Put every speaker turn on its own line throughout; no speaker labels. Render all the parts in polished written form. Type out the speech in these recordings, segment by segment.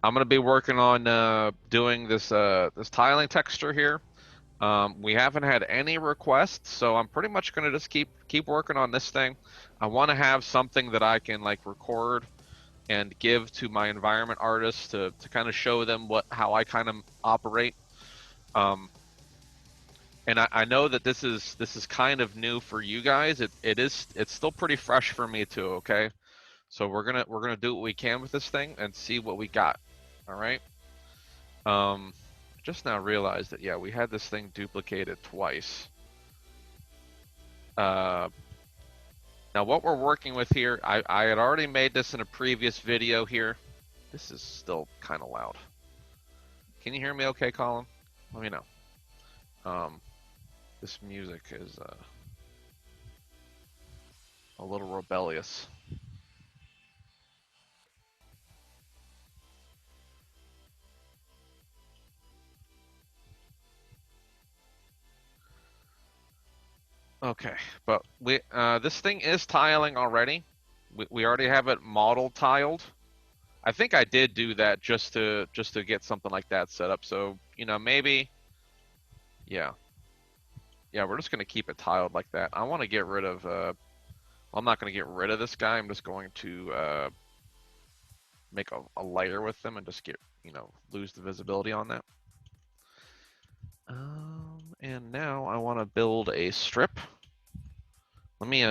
I'm gonna be working on doing this tiling texture here. We haven't had any requests, so I'm pretty much gonna just keep working on this thing. I want to have something that I can like record and give to my environment artists to kind of show them how I kind of operate. Um, and I know that this is kind of new for you guys. It's still pretty fresh for me too. Okay, so we're gonna do what we can with this thing and see what we got. All right. Um, just now realized that yeah, we had this thing duplicated twice. Uh, Now what we're working with here, I had already made this in a previous video here. This is still kind of loud. Can you hear me okay, Colin? Let me know. Um, this music is a little rebellious. Okay, but this thing is tiling already. We already have it model tiled. I think I did do that just to get something like that set up. So, maybe yeah. Yeah, we're just gonna keep it tiled like that. I want to get rid of I'm not gonna get rid of this guy. I'm just going to make a layer with them and just lose the visibility on that. And now I want to build a strip. Let me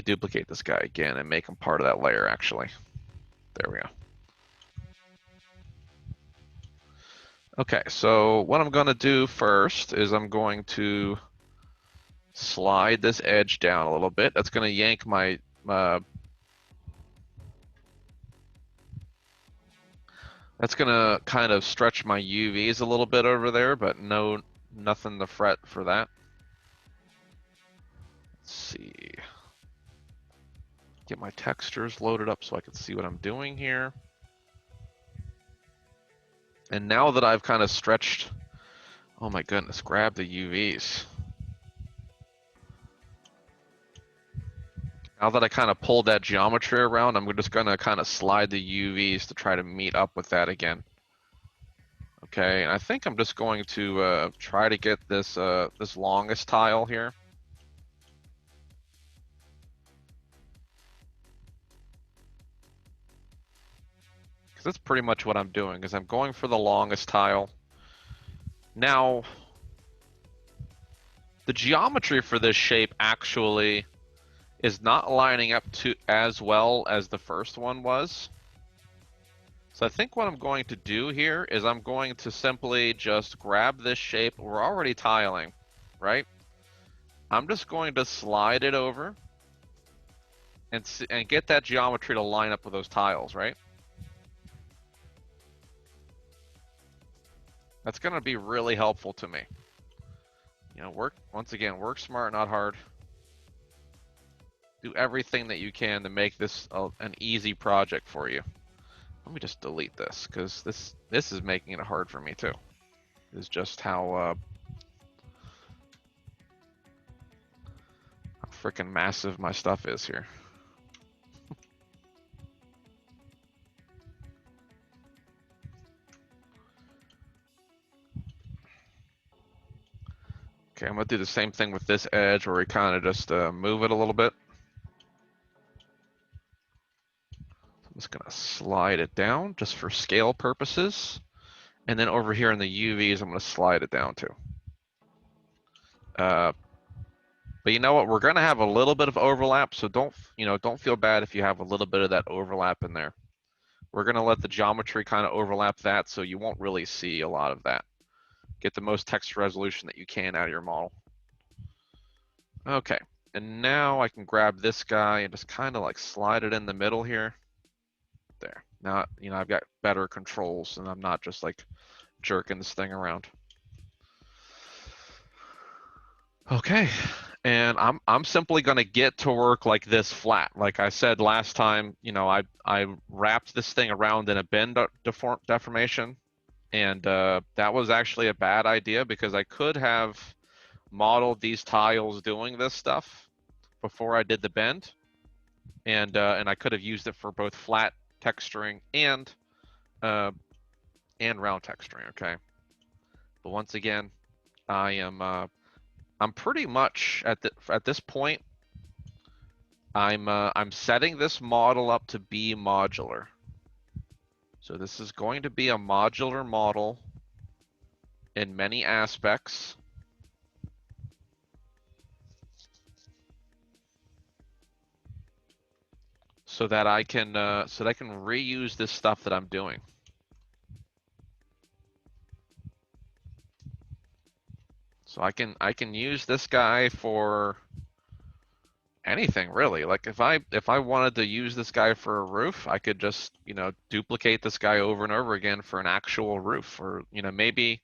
duplicate this guy again and make him part of that layer actually. There we go. Okay, so what I'm gonna do first is I'm going to slide this edge down a little bit. That's gonna yank my that's gonna kind of stretch my UVs a little bit over there, but nothing to fret for that. Let's see. Get my textures loaded up so I can see what I'm doing here. And now that I've kind of stretched, oh my goodness, grab the UVs. Now that I kind of pulled that geometry around, I'm just gonna kind of slide the UVs to try to meet up with that again. Okay, and I think I'm just going to try to get this longest tile here. Because that's pretty much what I'm doing, is I'm going for the longest tile. Now, the geometry for this shape actually is not lining up to as well as the first one was. So I think what I'm going to do here is I'm going to simply just grab this shape. We're already tiling, right? I'm just going to slide it over and get that geometry to line up with those tiles, right? That's going to be really helpful to me. Work smart, not hard. Do everything that you can to make this an easy project for you. Let me just delete this because this is making it hard for me too. It's just how freaking massive my stuff is here. Okay, I'm gonna do the same thing with this edge where we kind of just move it a little bit. I'm just gonna slide it down just for scale purposes. And then over here in the UVs, I'm gonna slide it down too. But you know what? We're gonna have a little bit of overlap, so don't feel bad if you have a little bit of that overlap in there. We're gonna let the geometry kind of overlap that, so you won't really see a lot of that. Get the most texture resolution that you can out of your model. Okay, and now I can grab this guy and just kind of like slide it in the middle here. There. Now, I've got better controls and I'm not just like jerking this thing around. Okay, and I'm simply gonna get to work like this flat. Like I said last time, I wrapped this thing around in a bend deformation, and that was actually a bad idea because I could have modeled these tiles doing this stuff before I did the bend, and I could have used it for both flat texturing and round texturing. Okay, but once again, I'm pretty much at this point. I'm setting this model up to be modular. So this is going to be a modular model in many aspects. So that I can reuse this stuff that I'm doing. So I can use this guy for anything really. Like if I wanted to use this guy for a roof, I could just, duplicate this guy over and over again for an actual roof. Or, maybe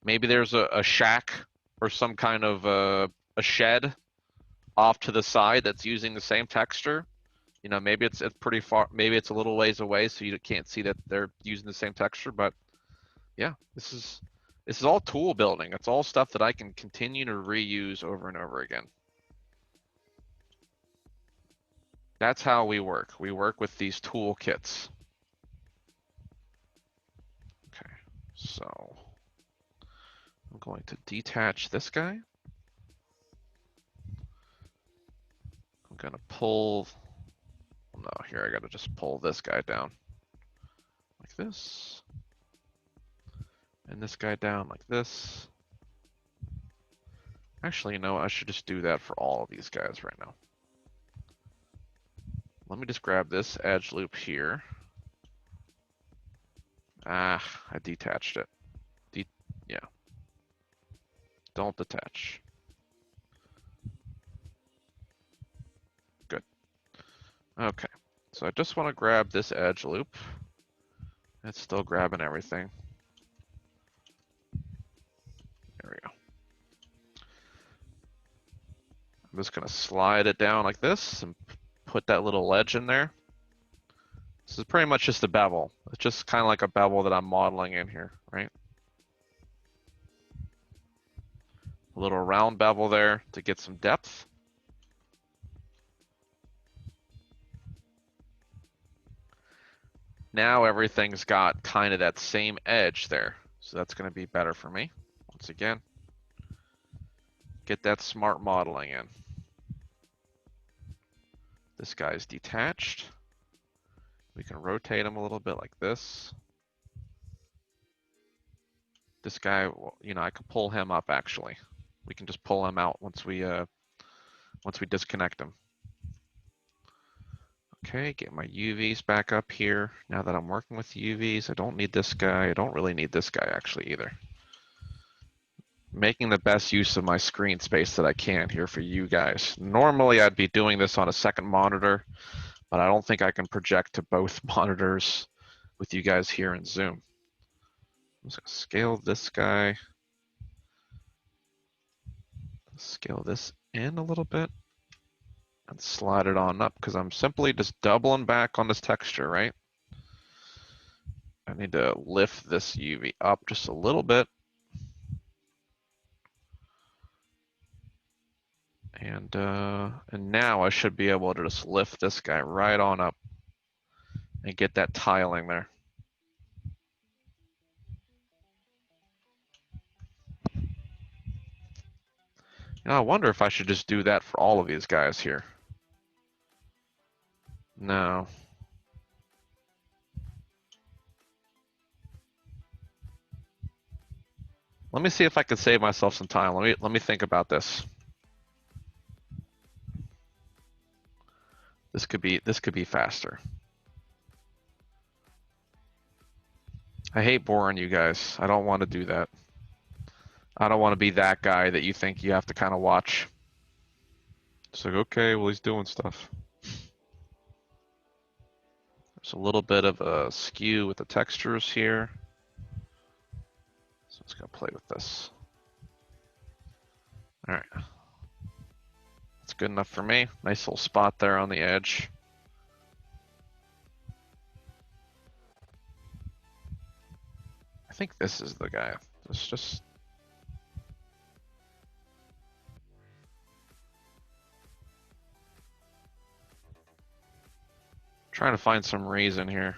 there's a shack or some kind of a shed off to the side that's using the same texture. Maybe it's pretty far, maybe it's a little ways away, so you can't see that they're using the same texture. But yeah, this is all tool building. It's all stuff that I can continue to reuse over and over again. That's how we work. We work with these tool kits. Okay, so I'm going to detach this guy. I'm gonna pull, no, here I gotta just pull this guy down like this. And this guy down like this. Actually, I should just do that for all of these guys right now. Let me just grab this edge loop here. I detached it. Yeah. Don't detach. Good. Okay. So I just want to grab this edge loop. It's still grabbing everything. There we go. I'm just going to slide it down like this and put that little ledge in there. This is pretty much just a bevel. It's just kind of like a bevel that I'm modeling in here, right? A little round bevel there to get some depth. Now everything's got kind of that same edge there. So that's going to be better for me. Once again, get that smart modeling in. This guy's detached. We can rotate him a little bit like this. This guy, I can pull him up actually. We can just pull him out once we disconnect him. Okay, get my UVs back up here. Now that I'm working with UVs, I don't need this guy. I don't really need this guy actually either. Making the best use of my screen space that I can here for you guys. Normally I'd be doing this on a second monitor, but I don't think I can project to both monitors with you guys here in Zoom. I'm just gonna scale this guy. Scale this in a little bit and slide it on up because I'm simply just doubling back on this texture, right? I need to lift this UV up just a little bit. And now I should be able to just lift this guy right on up and get that tiling there. I wonder if I should just do that for all of these guys here. No. Let me see if I can save myself some time. Let me think about this. This could be faster. I hate boring you guys. I don't want to do that. I don't want to be that guy that you think you have to kind of watch. It's like, okay, well, he's doing stuff. There's a little bit of a skew with the textures here. So I'm just going to play with this. All right. That's good enough for me. Nice little spot there on the edge. I think this is the guy. Let's just... Trying to find some reason here.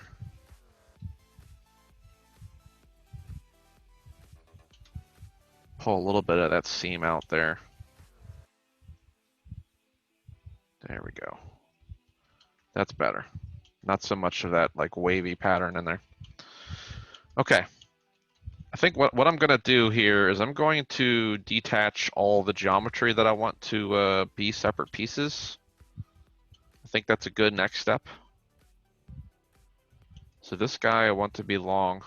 Pull a little bit of that seam out there. There we go. That's better. Not so much of that like wavy pattern in there. Okay. I think what I'm going to do here is I'm going to detach all the geometry that I want to be separate pieces. I think that's a good next step. So this guy I want to be long.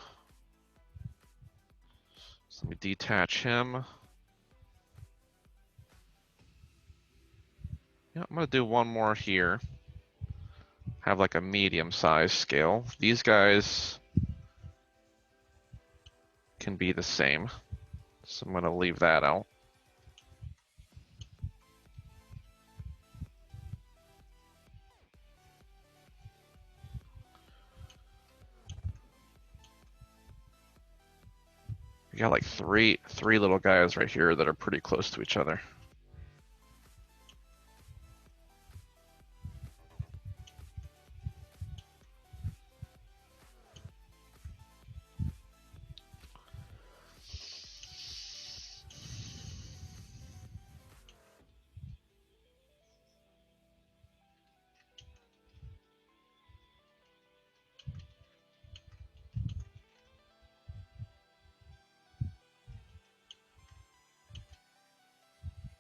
So let me detach him. Yeah, I'm going to do one more here. Have like a medium-sized scale. These guys can be the same. So I'm going to leave that out. We got like three little guys right here that are pretty close to each other.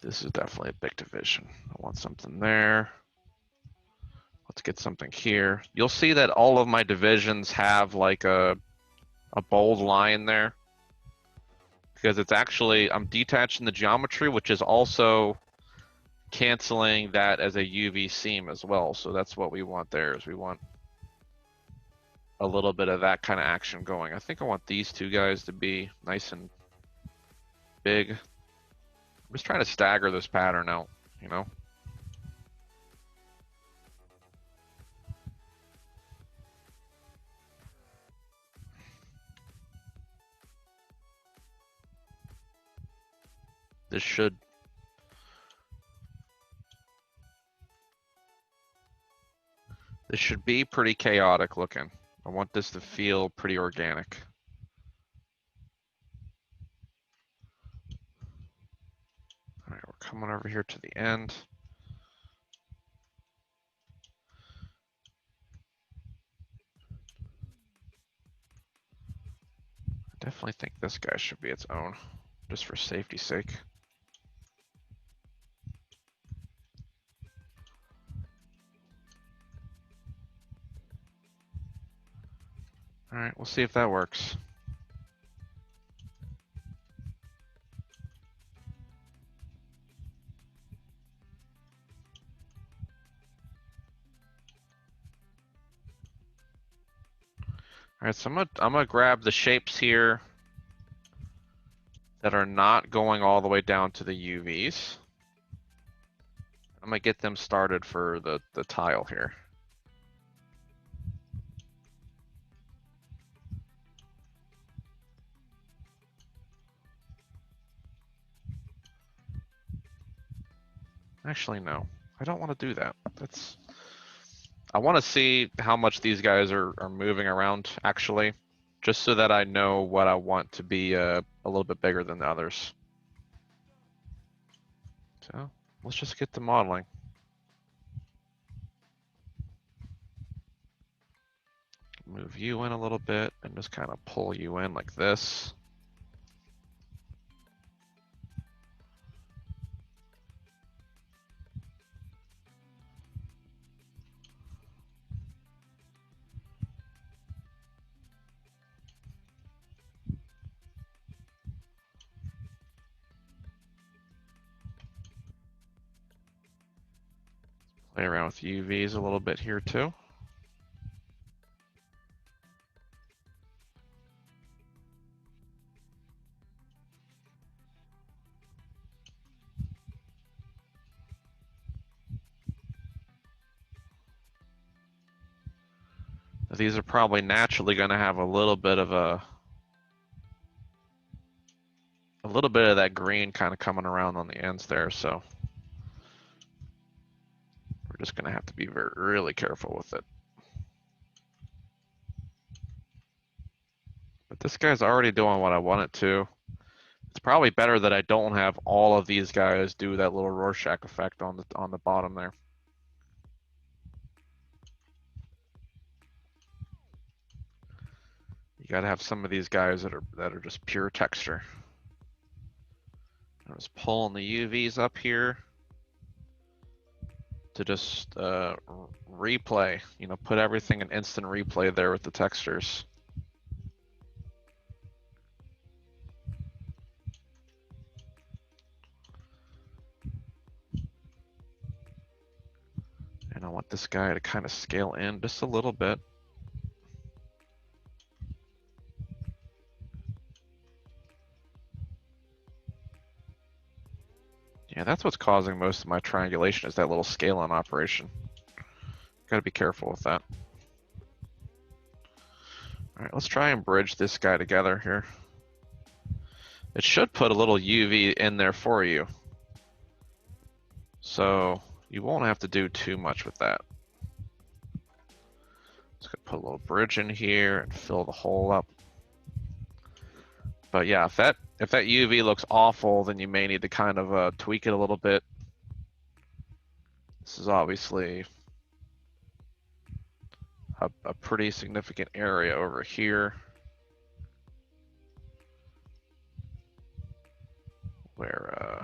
This is definitely a big division. I want something there. Let's get something here. You'll see that all of my divisions have like a bold line there because it's actually, I'm detaching the geometry, which is also canceling that as a UV seam as well. So that's what we want there, is we want a little bit of that kind of action going. I think I want these two guys to be nice and big. I'm just trying to stagger this pattern out, you know? This should be pretty chaotic looking. I want this to feel pretty organic. All right, we're coming over here to the end. I definitely think this guy should be its own, just for safety's sake. All right, we'll see if that works. All right, so I'm gonna grab the shapes here that are not going all the way down to the UVs. I'm gonna get them started for the tile here. Actually, no, I don't want to do that. I want to see how much these guys are moving around actually, just so that I know what I want to be a little bit bigger than the others. So let's just get to modeling. Move you in a little bit and just kind of pull you in like this. Play around with UVs a little bit here too. These are probably naturally going to have a little bit of that green kind of coming around on the ends there, so we're just going to have to be really careful with it. This guy's already doing what I want it to. It's probably better that I don't have all of these guys do that little Rorschach effect on the bottom there. You gotta have some of these guys that are just pure texture. I'm just pulling the UVs up here to just replay, you know, put everything in instant replay there with the textures. And I want this guy to kind of scale in just a little bit. Yeah, that's what's causing most of my triangulation is that little scaling operation. Gotta be careful with that. All right, let's try and bridge this guy together here. It should put a little UV in there for you. So you won't have to do too much with that. Just gonna put a little bridge in here and fill the hole up. But yeah, if that UV looks awful, then you may need to kind of tweak it a little bit. This is obviously a pretty significant area over here where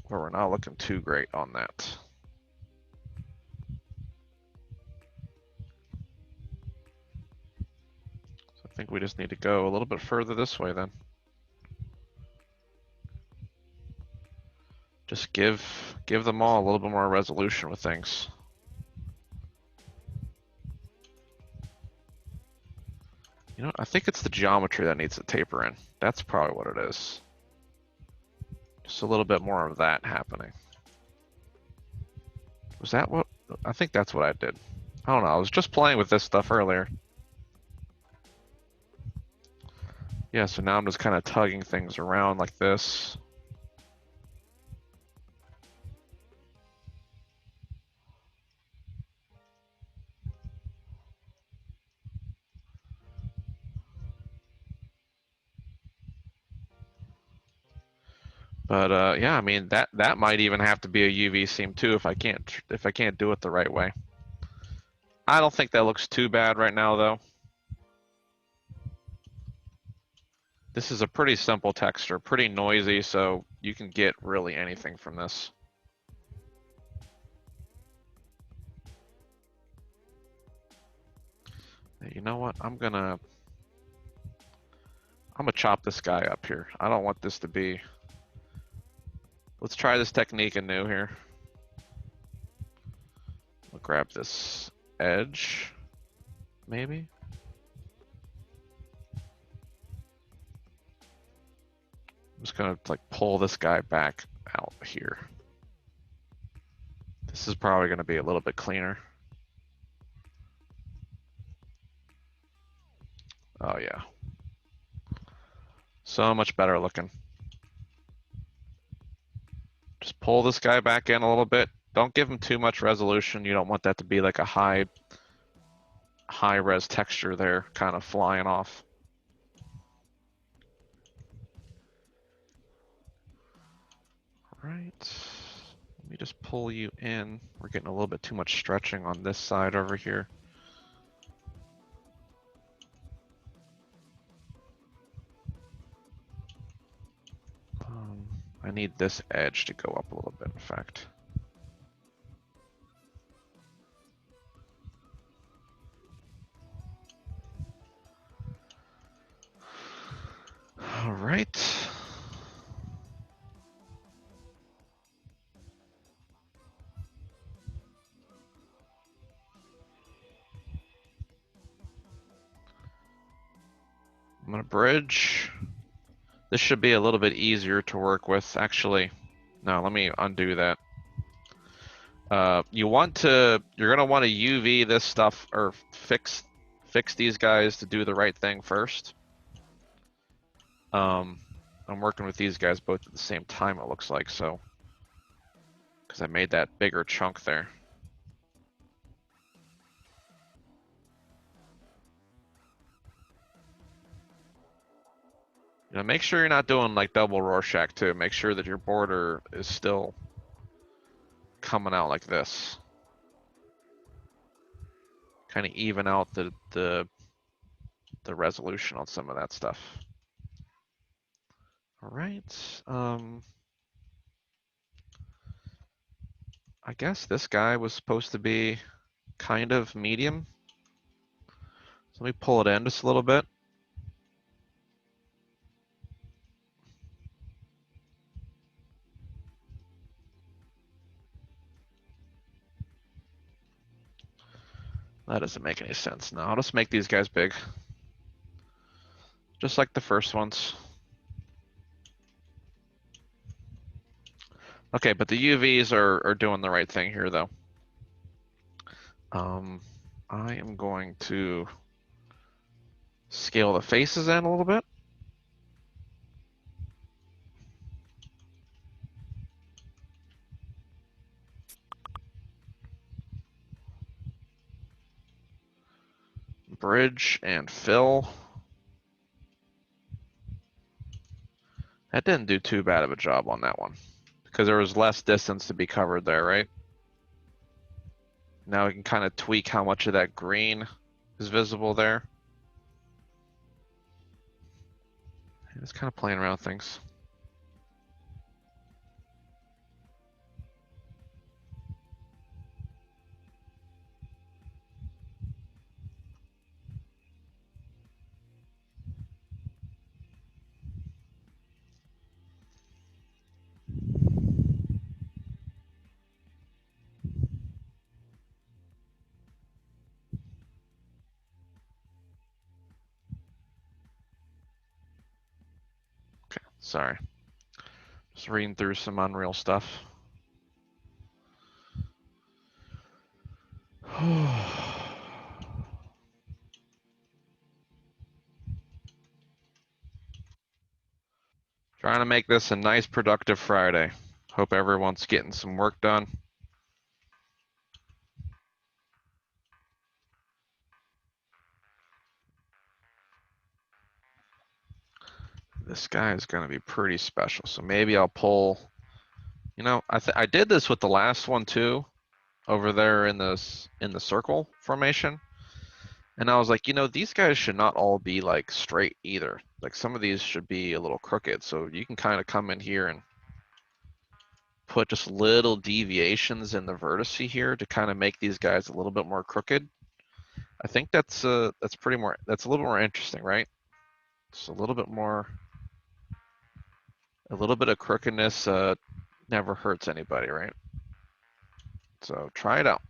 we're not looking too great on that. So I think we just need to go a little bit further this way then. Just give them all a little bit more resolution with things. You know, I think it's the geometry that needs to taper in. That's probably what it is. Just a little bit more of that happening. Was that what? I think that's what I did. I don't know. I was just playing with this stuff earlier. Yeah, so now I'm just kind of tugging things around like this. But yeah, I mean that might even have to be a UV seam too if I can't do it the right way. I don't think that looks too bad right now though. This is a pretty simple texture, pretty noisy, so you can get really anything from this. You know what? I'm gonna chop this guy up here. I don't want this to be. Let's try this technique anew here. We'll grab this edge, maybe. I'm just gonna like pull this guy back out here. This is probably gonna be a little bit cleaner. Oh yeah. So much better looking. Just pull this guy back in a little bit. Don't give him too much resolution. You don't want that to be like a high res texture there kind of flying off. All right. Let me just pull you in. We're getting a little bit too much stretching on this side over here. I need this edge to go up a little bit, in fact. All right. I'm gonna bridge. This should be a little bit easier to work with. Actually, no, let me undo that. You're gonna want to UV this stuff or fix these guys to do the right thing first. I'm working with these guys both at the same time, it looks like, so because I made that bigger chunk there. You know, make sure you're not doing like double Rorschach too. Make sure that your border is still coming out like this. Kind of even out the resolution on some of that stuff. All right. I guess this guy was supposed to be kind of medium. So let me pull it in just a little bit. That doesn't make any sense. No, I'll just make these guys big. Just like the first ones. Okay, but the UVs are doing the right thing here though. I am going to scale the faces in a little bit. Bridge and fill. That didn't do too bad of a job on that one because there was less distance to be covered there, right? Now we can kind of tweak how much of that green is visible there. Just kind of playing around with things. Okay, sorry. Just reading through some Unreal stuff. Trying to make this a nice productive Friday. Hope everyone's getting some work done. This guy is going to be pretty special. So maybe I'll pull, you know, I did this with the last one too, over there in the circle formation. And I was like, you know, these guys should not all be like straight either. Like some of these should be a little crooked. So you can kind of come in here and put just little deviations in the vertice here to kind of make these guys a little bit more crooked. I think that's a little more interesting, right? Just a little bit more, a little bit of crookedness never hurts anybody, right? So try it out.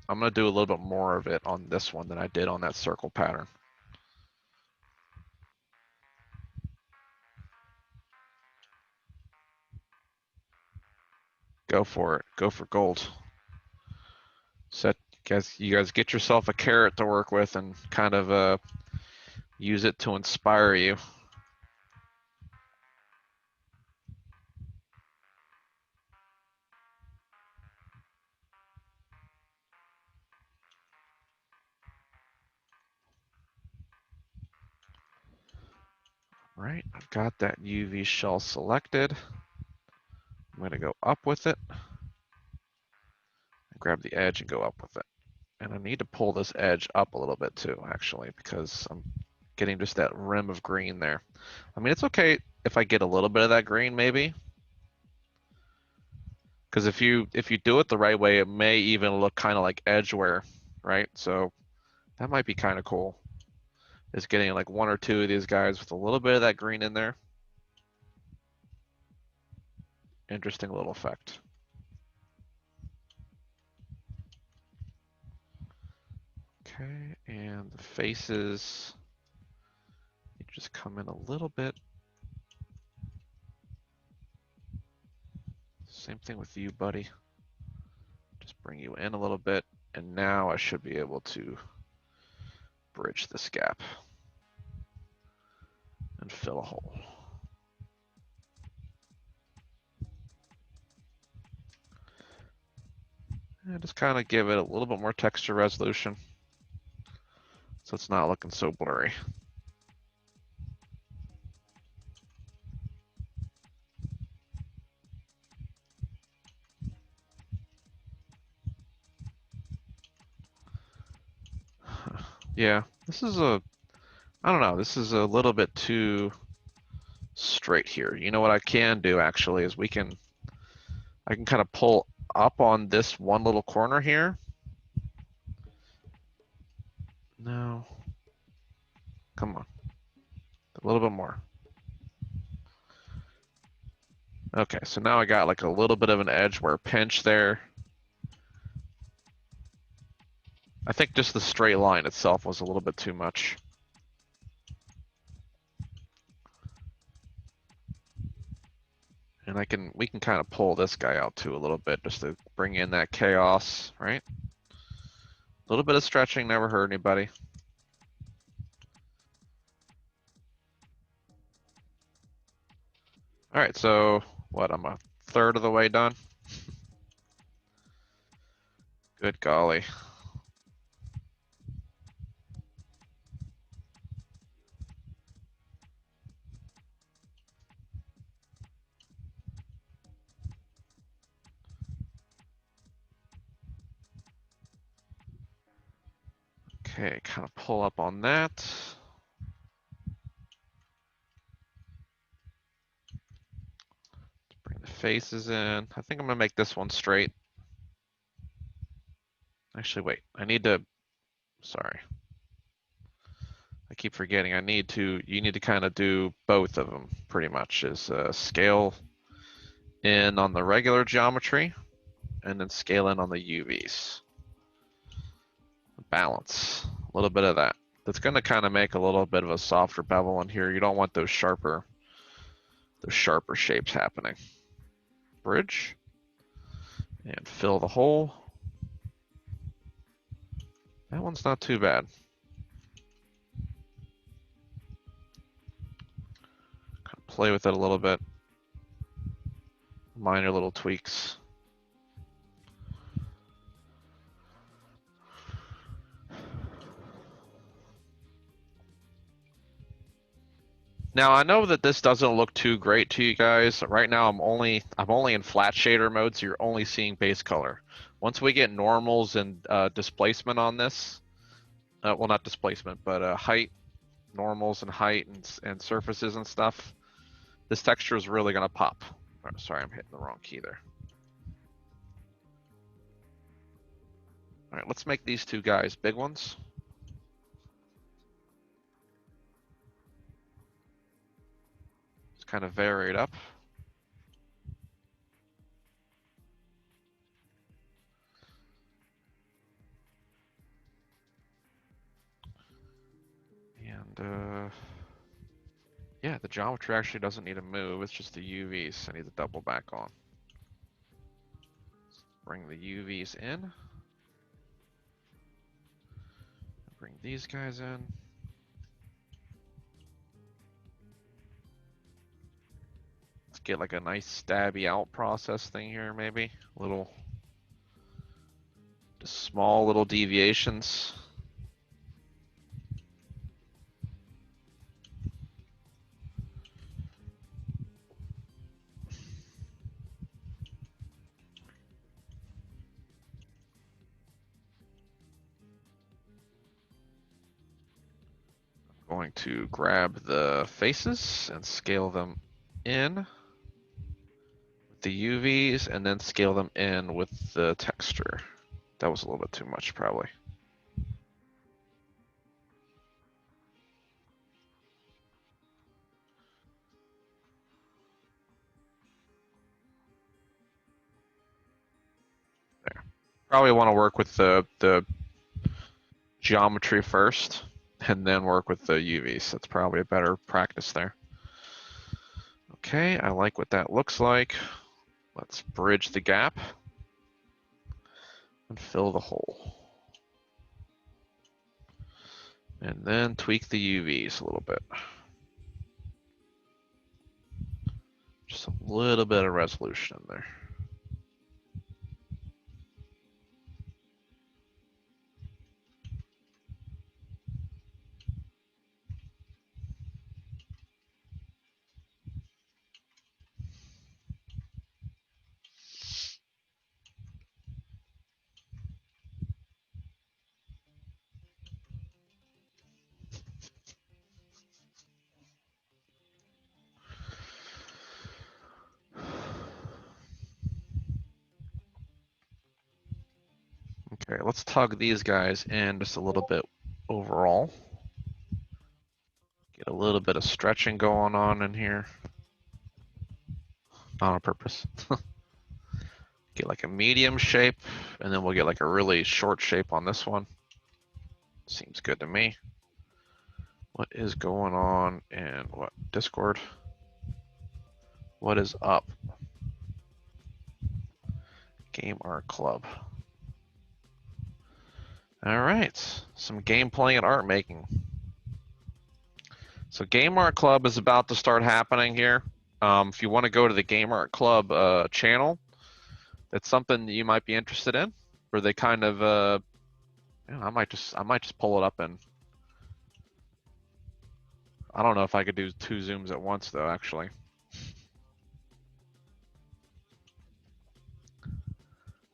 I'm gonna do a little bit more of it on this one than I did on that circle pattern. Go for it. Go for gold. Set, you guys get yourself a carrot to work with and kind of use it to inspire you. Right, I've got that UV shell selected. I'm going to go up with it. Grab the edge and go up with it. And I need to pull this edge up a little bit too, actually, because I'm getting just that rim of green there. I mean, it's okay if I get a little bit of that green, maybe. Because if you do it the right way, it may even look kind of like edge wear, right? So that might be kind of cool. Is getting like one or two of these guys with a little bit of that green in there. Interesting little effect. Okay, and the faces, you just come in a little bit. Same thing with you, buddy. Just bring you in a little bit, and now I should be able to bridge this gap and fill a hole. And just kind of give it a little bit more texture resolution so it's not looking so blurry. Yeah, this is I don't know, this is a little bit too straight here. You know what I can do actually is I can kind of pull up on this one little corner here. No, come on, a little bit more. Okay, so now I got like a little bit of an edge where pinch there. I think just the straight line itself was a little bit too much. And we can kind of pull this guy out too a little bit just to bring in that chaos, right? A little bit of stretching never hurt anybody. All right, so what, I'm a third of the way done? Good golly. Okay, kind of pull up on that. Bring the faces in. I think I'm gonna make this one straight. Actually, wait, sorry. I keep forgetting. You need to kind of do both of them pretty much is scale in on the regular geometry and then scale in on the UVs. Balance, a little bit of that. That's going to kind of make a little bit of a softer bevel in here. You don't want those sharper shapes happening. Bridge and fill the hole. That one's not too bad. Kind of play with it a little bit. Minor little tweaks. Now I know that this doesn't look too great to you guys. Right now I'm only in flat shader mode, so you're only seeing base color. Once we get normals and displacement on this, well not displacement, but height, normals and height and surfaces and stuff, this texture is really gonna pop. Oh, sorry, I'm hitting the wrong key there. All right, let's make these two guys big ones. Just kind of vary it up. And yeah, the geometry actually doesn't need to move. It's just the UVs I need to double back on. Bring the UVs in. Bring these guys in. Let's get like a nice stabby out process thing here, maybe. Just small little deviations. Going to grab the faces and scale them in with the UVs and then scale them in with the texture. That was a little bit too much, probably. There. Probably want to work with the geometry first and then work with the UVs. That's probably a better practice there. Okay, I like what that looks like. Let's bridge the gap and fill the hole. And then tweak the UVs a little bit. Just a little bit of resolution in there. Okay, let's tug these guys in just a little bit overall. Get a little bit of stretching going on in here. Not on purpose. Get like a medium shape, and then we'll get like a really short shape on this one. Seems good to me. What is going on in what Discord? What is up? Game Art Club. All right, some game playing and art making. So Game Art Club is about to start happening here. If you want to go to the Game Art Club channel, that's something that you might be interested in. Where they kind of, I might just pull it up and I don't know if I could do 2 zooms at once though. Actually,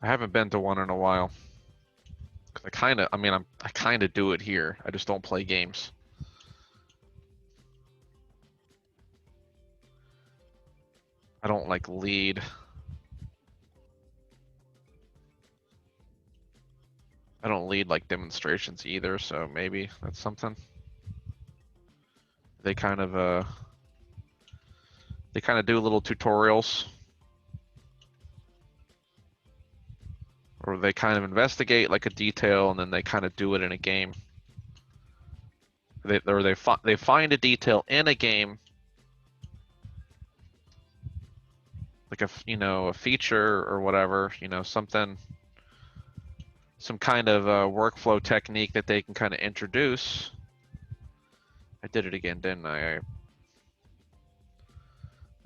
I haven't been to one in a while. Cause I kind of, I kind of do it here. I just don't play games. I don't like lead. I don't lead like demonstrations either, so maybe that's something. They kind of do little tutorials, or they kind of investigate like a detail and then they kind of do it in a game. They find a detail in a game, like a feature or whatever, something, some kind of workflow technique that they can kind of introduce. I did it again, didn't I? I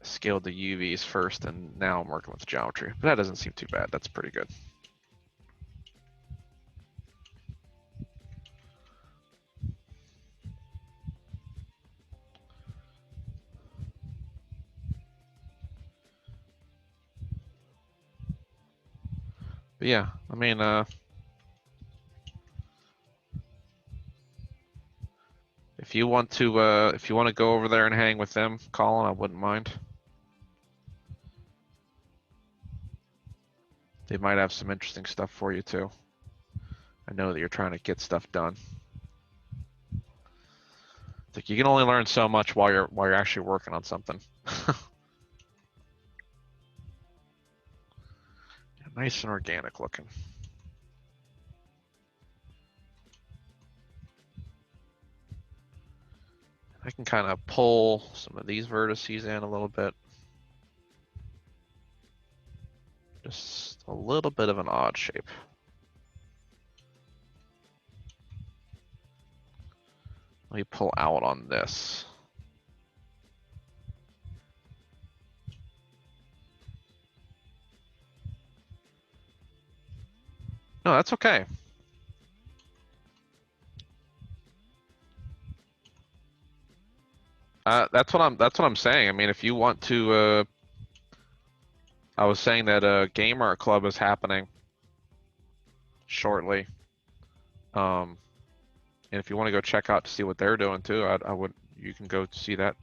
scaled the UVs first, and now I'm working with geometry. But that doesn't seem too bad. That's pretty good. But yeah, if you want to go over there and hang with them, Colin, I wouldn't mind. They might have some interesting stuff for you too. I know that you're trying to get stuff done. It's like you can only learn so much while you're actually working on something. Nice and organic looking. I can kind of pull some of these vertices in a little bit. Just a little bit of an odd shape. Let me pull out on this. No, that's okay. That's what I'm saying. I mean, if you want to, I was saying that Game Art Club is happening shortly. And if you want to go check out to see what they're doing too, I would. You can go see that.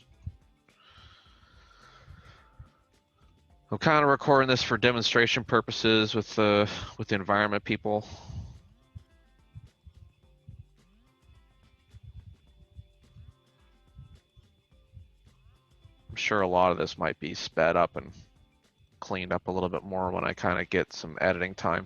I'm kind of recording this for demonstration purposes with the environment people. I'm sure a lot of this might be sped up and cleaned up a little bit more when I kind of get some editing time.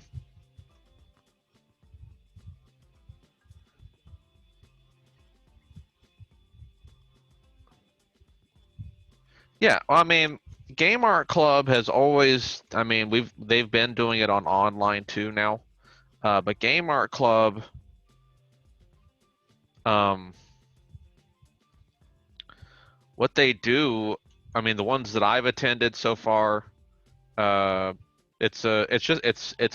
Yeah, well, I mean, Game Art Club has always, I mean, they've been doing it on online too now. But Game Art Club, what they do, I mean, the ones that I've attended so far, it's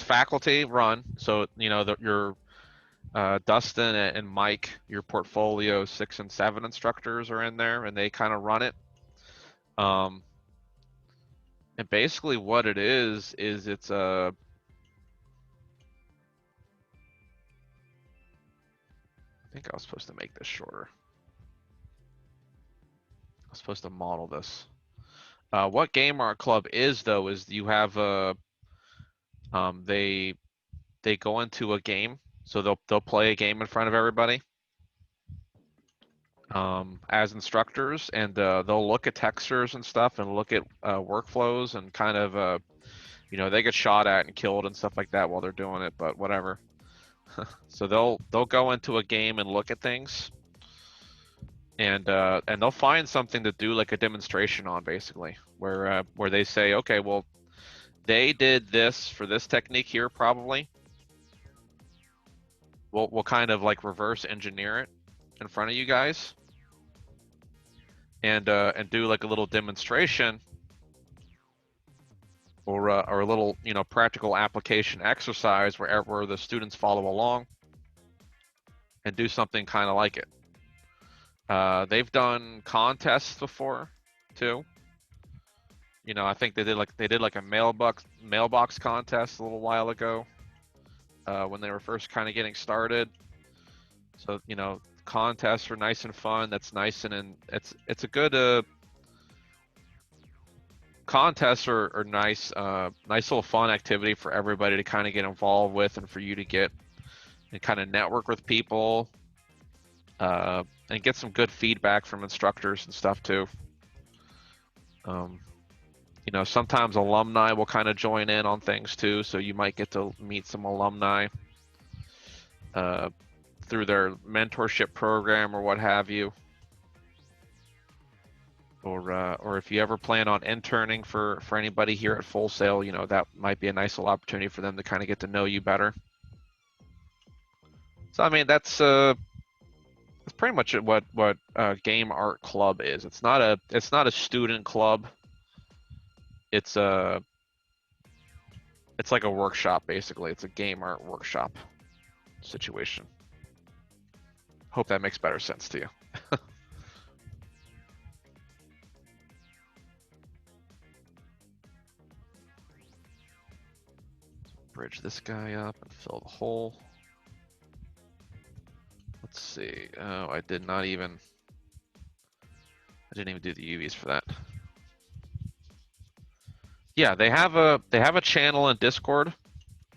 faculty run. So your Dustin and Mike, your portfolio 6 and 7 instructors are in there, and they kind of run it. And basically, what it is it's a I think I was supposed to make this shorter. I was supposed to model this. What Game Art Club is though is you have a they they go into a game, so they'll play a game in front of everybody as instructors, and they'll look at textures and stuff, and look at workflows, and kind of they get shot at and killed and stuff like that while they're doing it, but whatever. So they'll go into a game and look at things, and they'll find something to do like a demonstration on, basically, where they say, okay, well, they did this for this technique here, probably. We'll kind of like reverse engineer it in front of you guys, and do like a little demonstration, or a little practical application exercise where the students follow along and do something kind of like it. They've done contests before too. I think they did like a mailbox contest a little while ago, when they were first kind of getting started. So contests are nice and fun. That's nice, and it's a good contests are nice, nice little fun activity for everybody to kind of get involved with, and for you to get and kind of network with people, and get some good feedback from instructors and stuff too. Sometimes alumni will kind of join in on things too, so you might get to meet some alumni through their mentorship program or what have you. Or if you ever plan on interning for anybody here at Full Sail, that might be a nice little opportunity for them to kind of get to know you better. So I mean, that's pretty much what Game Art Club is. It's not a student club. It's like a workshop, basically. It's a game art workshop situation. Hope that makes better sense to you. Bridge this guy up and fill the hole. Let's see. Oh, I didn't even do the UVs for that. Yeah, they have a channel in Discord.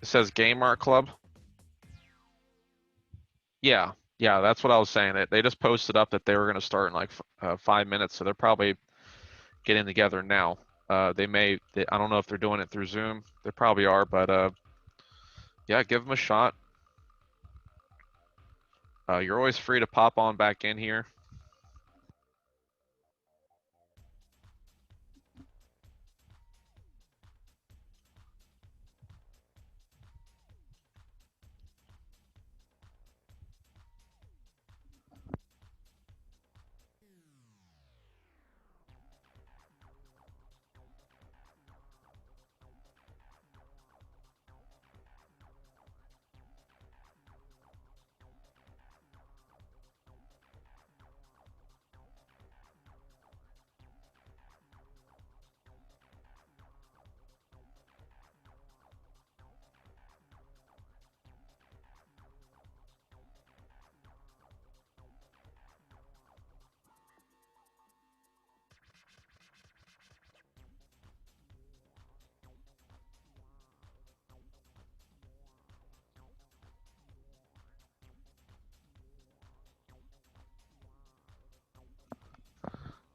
It says Game Art Club. Yeah, that's what I was saying. They just posted up that they were going to start in like 5 minutes, so they're probably getting together now. I don't know if they're doing it through Zoom. They probably are, but yeah, give them a shot. You're always free to pop on back in here.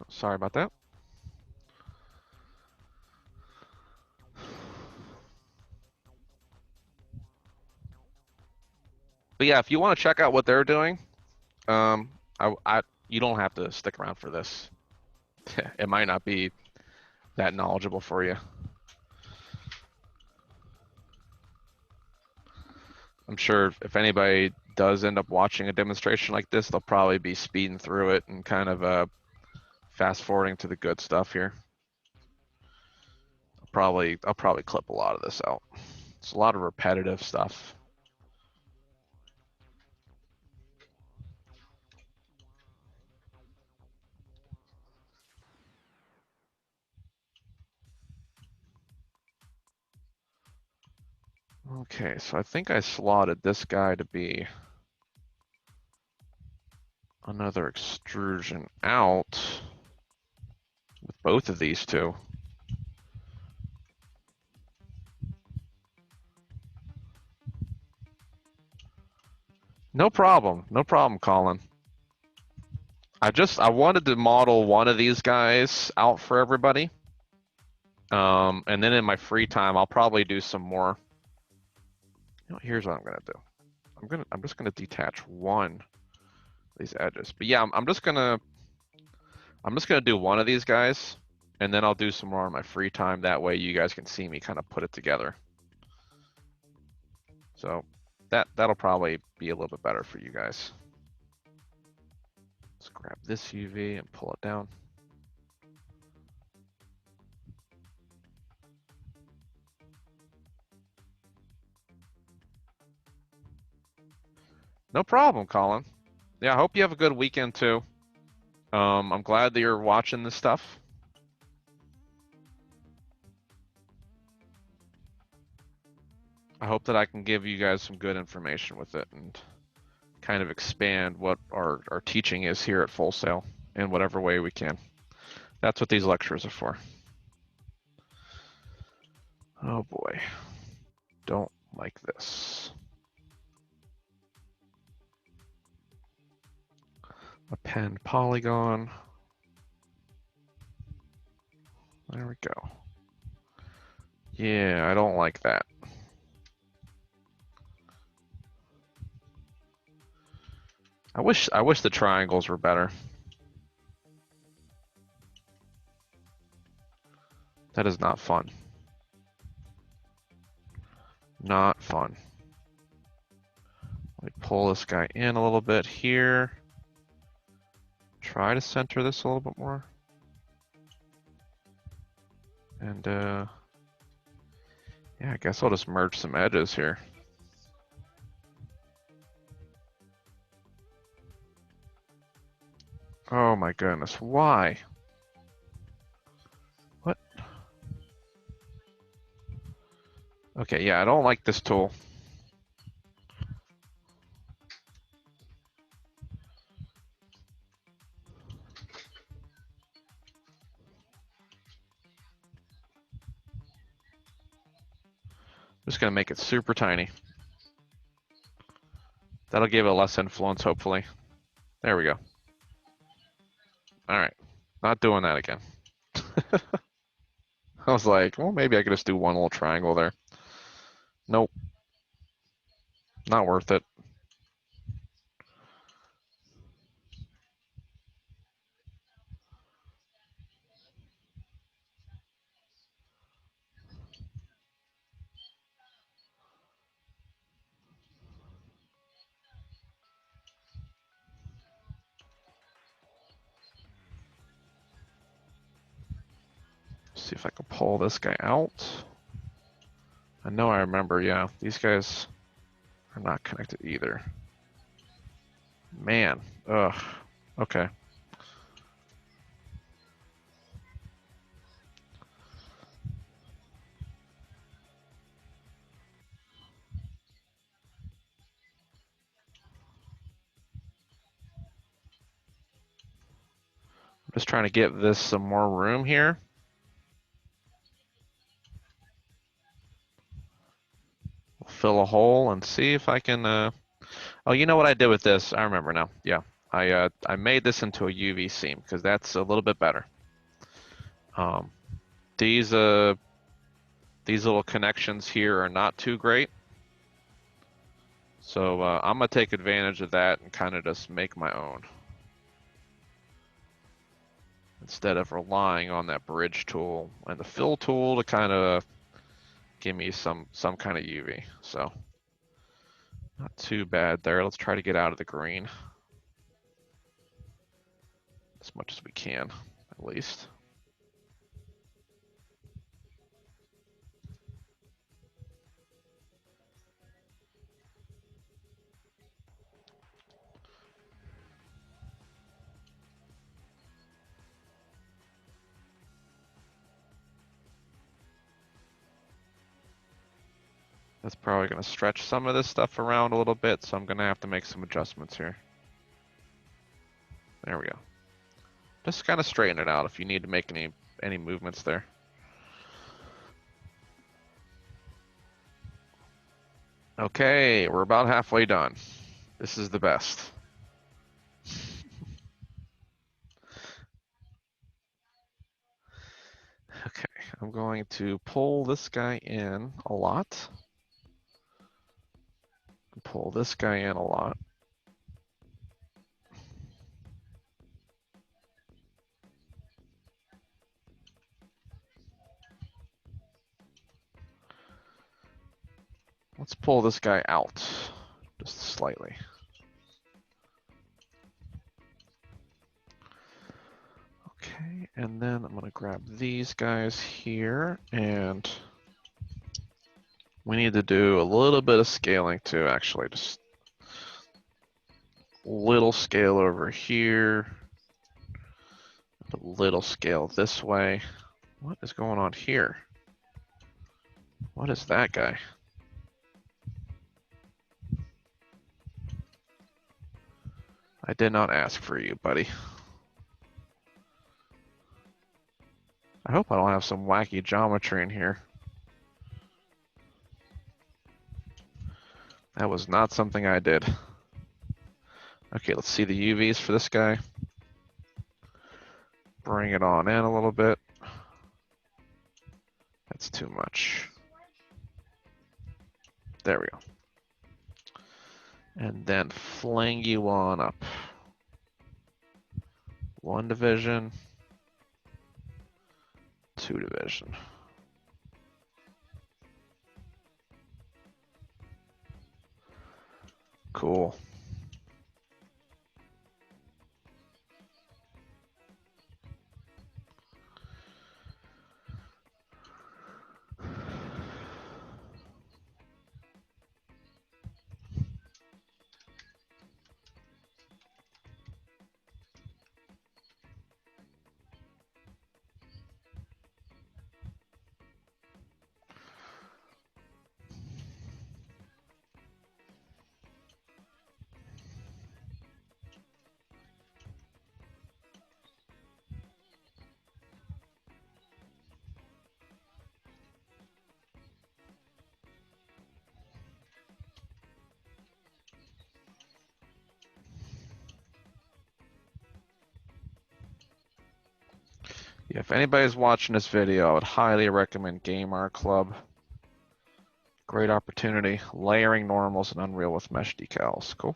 Sorry about that. But yeah, if you want to check out what they're doing, you don't have to stick around for this. It might not be that knowledgeable for you. I'm sure if anybody does end up watching a demonstration like this, they'll probably be speeding through it and kind of fast forwarding to the good stuff here. I'll probably clip a lot of this out. It's a lot of repetitive stuff. Okay, so I think I slotted this guy to be another extrusion out with both of these two. No problem. No problem, Colin. I wanted to model one of these guys out for everybody. And then in my free time, I'll probably do some more. You know, here's what I'm gonna do. I'm just gonna detach one of these edges. But yeah, I'm just gonna do one of these guys, and then I'll do some more in my free time. That way you guys can see me kind of put it together. So that'll probably be a little bit better for you guys. Let's grab this UV and pull it down. No problem, Colin. Yeah, I hope you have a good weekend too. I'm glad that you're watching this stuff. I hope that I can give you guys some good information with it and kind of expand what our teaching is here at Full Sail in whatever way we can. That's what these lectures are for. Oh boy, don't like this. Append polygon. There we go. Yeah, I don't like that. I wish the triangles were better. That is not fun. Not fun. Let me pull this guy in a little bit here. Try to center this a little bit more. And yeah, I guess I'll just merge some edges here. Oh my goodness, why? What? Okay, yeah, I don't like this tool. I'm just gonna make it super tiny. That'll give it less influence, hopefully. There we go. All right, not doing that again. I was like, well, maybe I could just do one little triangle there. Nope, not worth it. See if I can pull this guy out. I know I remember, yeah, these guys are not connected either. Man, ugh, okay. I'm just trying to give this some more room here. We'll fill a hole and see if I can, oh, you know what I did with this? I remember now, yeah. I made this into a UV seam because that's a little bit better. These little connections here are not too great. So I'm gonna take advantage of that and kind of just make my own. Instead of relying on that bridge tool and the fill tool to kind of give me some kind of UV. So not too bad there. Let's try to get out of the green as much as we can, at least. That's probably going to stretch some of this stuff around a little bit, so I'm going to have to make some adjustments here. There we go. Just kind of straighten it out if you need to make any movements there. Okay, we're about halfway done. This is the best. Okay, I'm going to pull this guy in a lot. Pull this guy in a lot. Let's pull this guy out just slightly. Okay, and then I'm gonna grab these guys here, and we need to do a little bit of scaling too, actually. Just little scale over here, a little scale this way. What is going on here? What is that guy? I did not ask for you, buddy. I hope I don't have some wacky geometry in here. That was not something I did. Okay, let's see the UVs for this guy. Bring it on in a little bit. That's too much. There we go. And then fling you on up. One division. Two division. Cool. Yeah, if anybody's watching this video, I would highly recommend Game Art Club. Great opportunity. Layering normals and Unreal with mesh decals. Cool.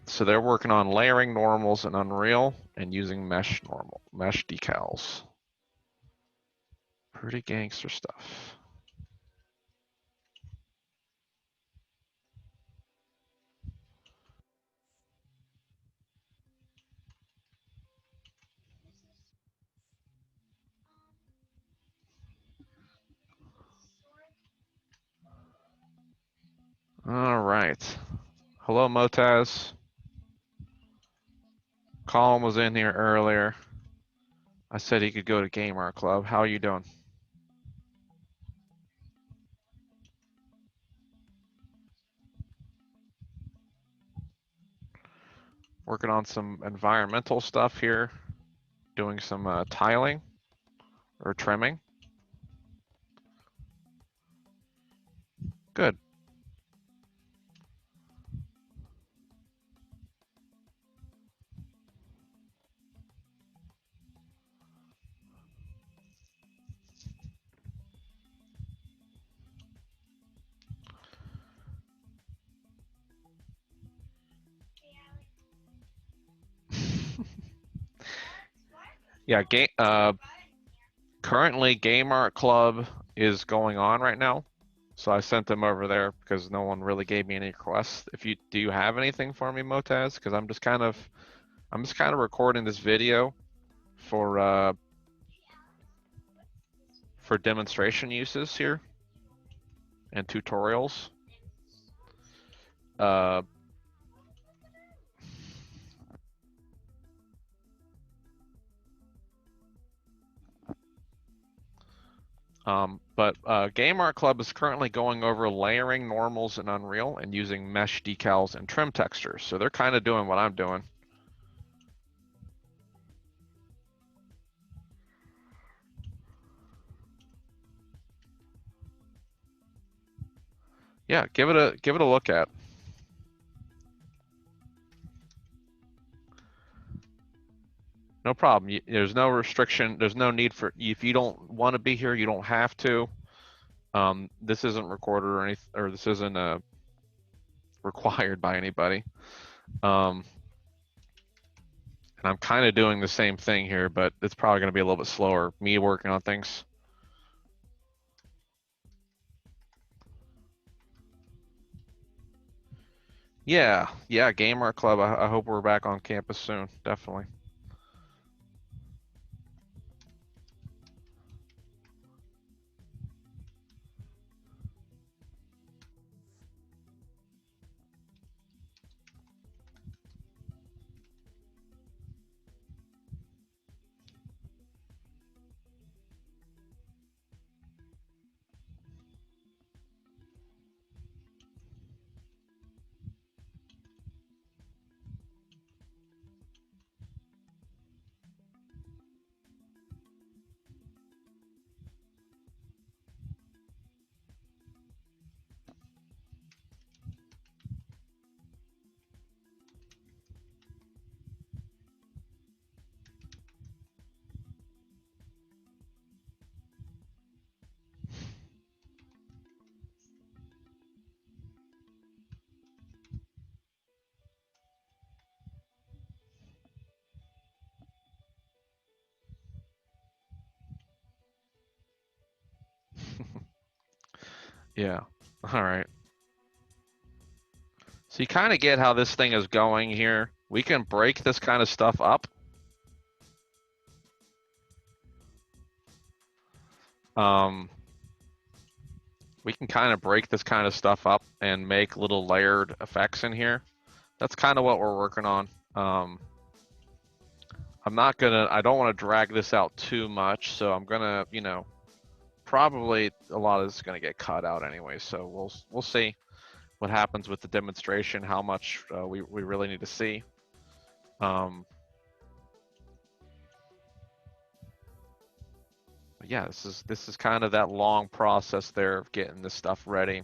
So they're working on layering normals in Unreal and using mesh decals. Pretty gangster stuff. All right. Hello, Motaz. Colin was in here earlier. I said he could go to Game Art Club. How are you doing? Working on some environmental stuff here. Doing some tiling or trimming. Good. Yeah, currently Game Art Club is going on right now. So I sent them over there because no one really gave me any requests. Do you have anything for me, Motaz? Because I'm just kind of recording this video for demonstration uses here and tutorials. But Game Art Club is currently going over layering normals in Unreal and using mesh decals and trim textures. So they're kind of doing what I'm doing. Yeah, give it a look at. No problem. There's no restriction. There's no need for, if you don't want to be here, you don't have to. This isn't recorded or anything, or this isn't required by anybody. And I'm kind of doing the same thing here, but it's probably going to be a little bit slower. Me working on things. Yeah, Game Art Club. I hope we're back on campus soon. Definitely. Yeah. All right. So you kind of get how this thing is going here. We can break this kind of stuff up. We can kind of break this kind of stuff up and make little layered effects in here. That's kind of what we're working on. I don't want to drag this out too much, so I'm gonna, probably a lot of this is gonna get cut out anyway. So we'll see what happens with the demonstration, how much we really need to see. Yeah, this is kind of that long process there of getting this stuff ready,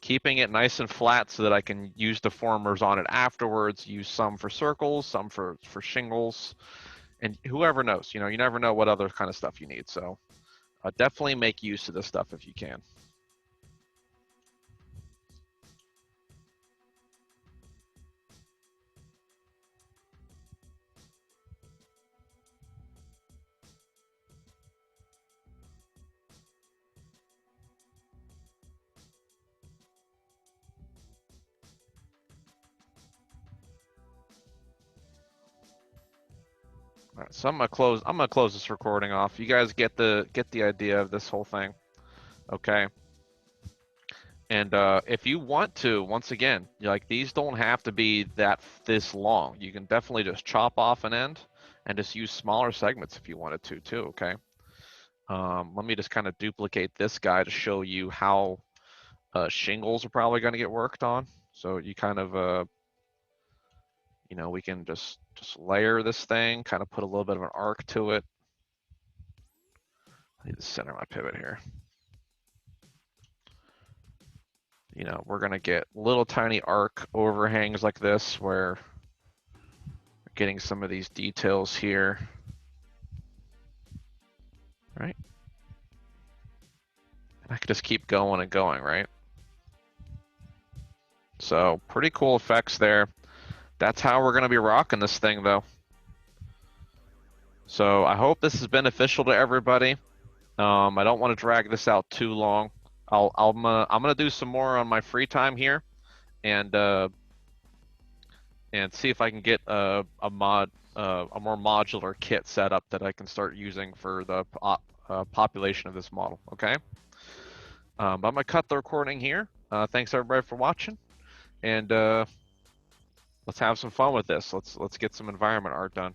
keeping it nice and flat so that I can use deformers on it afterwards. Use some for circles, some for shingles, and whoever knows, you never know what other kind of stuff you need. So definitely make use of this stuff if you can. All right, so I'm gonna close this recording off. You guys get the idea of this whole thing, okay? And if you want to, once again, like, these don't have to be this long. You can definitely just chop off an end and just use smaller segments if you wanted to too, okay? Let me just kind of duplicate this guy to show you how shingles are probably going to get worked on. So you kind of, we can just layer this thing, kind of put a little bit of an arc to it. I need to center my pivot here. We're going to get little tiny arc overhangs like this where we're getting some of these details here. Right? And I could just keep going and going, right? So pretty cool effects there. That's how we're going to be rocking this thing, though. So I hope this is beneficial to everybody. I don't want to drag this out too long. I'm gonna do some more on my free time here, and see if I can get a more modular kit set up that I can start using for the population of this model. Okay. But I'm gonna cut the recording here. Thanks everybody for watching, and let's have some fun with this. Let's get some environment art done.